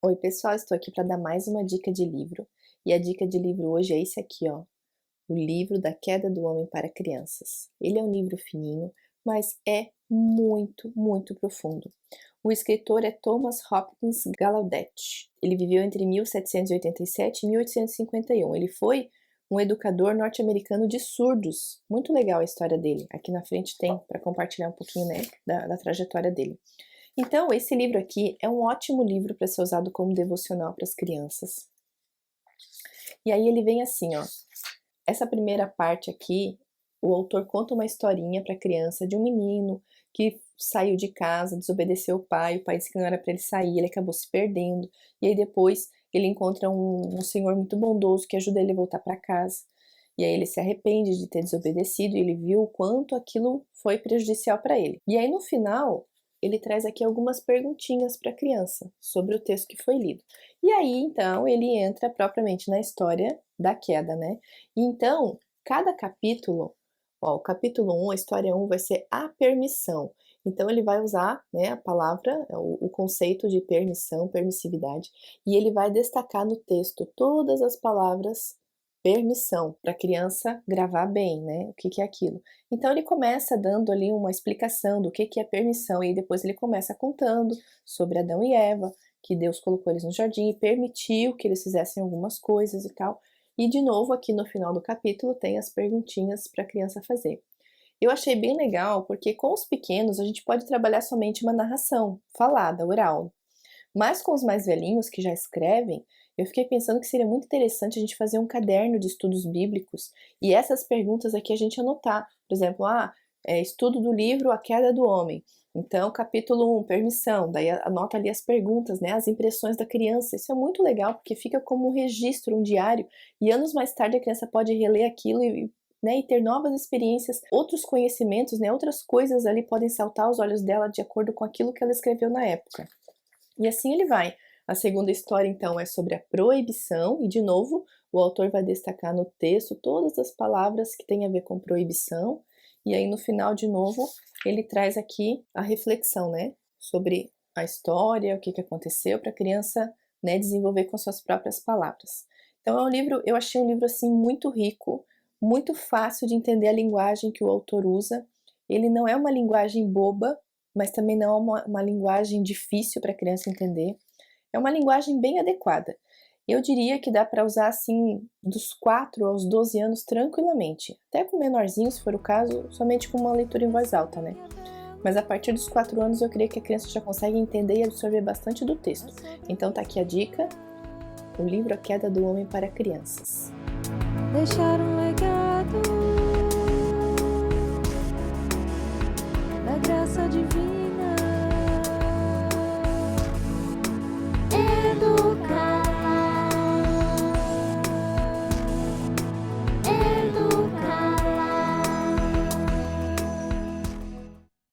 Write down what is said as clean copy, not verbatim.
Oi, pessoal, estou aqui para dar mais uma dica de livro. E a dica de livro hoje é esse aqui, ó, O Livro da Queda do Homem para Crianças. Ele é um livro fininho, mas é muito, muito profundo. O escritor é Thomas Hopkins Gallaudet. Ele viveu entre 1787 e 1851. Ele foi um educador norte-americano de surdos. Muito legal a história dele. Aqui na frente tem para compartilhar um pouquinho, né, da trajetória dele. Então, esse livro aqui é um ótimo livro para ser usado como devocional para as crianças. E aí ele vem assim, ó. Essa primeira parte aqui, o autor conta uma historinha para a criança de um menino que saiu de casa, desobedeceu o pai disse que não era para ele sair, ele acabou se perdendo. E aí depois ele encontra um senhor muito bondoso que ajuda ele a voltar para casa. E aí ele se arrepende de ter desobedecido e ele viu o quanto aquilo foi prejudicial para ele. E aí no final, ele traz aqui algumas perguntinhas para a criança sobre o texto que foi lido. E aí, então, ele entra propriamente na história da queda, né? E então, cada capítulo, ó, o capítulo 1, a história 1 vai ser a permissão. Então, ele vai usar, né, a palavra, o conceito de permissão, permissividade, e ele vai destacar no texto todas as palavras permissão, para a criança gravar bem, né, o que é aquilo. Então ele começa dando ali uma explicação do que é permissão e depois ele começa contando sobre Adão e Eva, que Deus colocou eles no jardim e permitiu que eles fizessem algumas coisas e tal. E de novo aqui no final do capítulo tem as perguntinhas para a criança fazer. Eu achei bem legal porque com os pequenos a gente pode trabalhar somente uma narração falada, oral. Mas com os mais velhinhos que já escrevem, eu fiquei pensando que seria muito interessante a gente fazer um caderno de estudos bíblicos e essas perguntas aqui a gente anotar. Por exemplo, estudo do livro A Queda do Homem. Então, capítulo 1, permissão. Daí anota ali as perguntas, né, as impressões da criança. Isso é muito legal porque fica como um registro, um diário. E anos mais tarde a criança pode reler aquilo e ter novas experiências, outros conhecimentos, né, outras coisas ali podem saltar aos olhos dela de acordo com aquilo que ela escreveu na época. E assim ele vai. A segunda história, então, é sobre a proibição, e de novo, o autor vai destacar no texto todas as palavras que têm a ver com proibição, e aí no final, de novo, ele traz aqui a reflexão, né, sobre a história, o que aconteceu, para a criança, né, desenvolver com suas próprias palavras. Então é um livro, eu achei um livro assim muito rico, muito fácil de entender a linguagem que o autor usa. Ele não é uma linguagem boba, mas também não é uma linguagem difícil para a criança entender. É uma linguagem bem adequada. Eu diria que dá para usar assim dos 4 aos 12 anos tranquilamente. Até com menorzinho, se for o caso, somente com uma leitura em voz alta, né? Mas a partir dos 4 anos eu creio que a criança já consegue entender e absorver bastante do texto. Então tá aqui a dica, o livro A Queda do Homem para Crianças. Deixar um legado.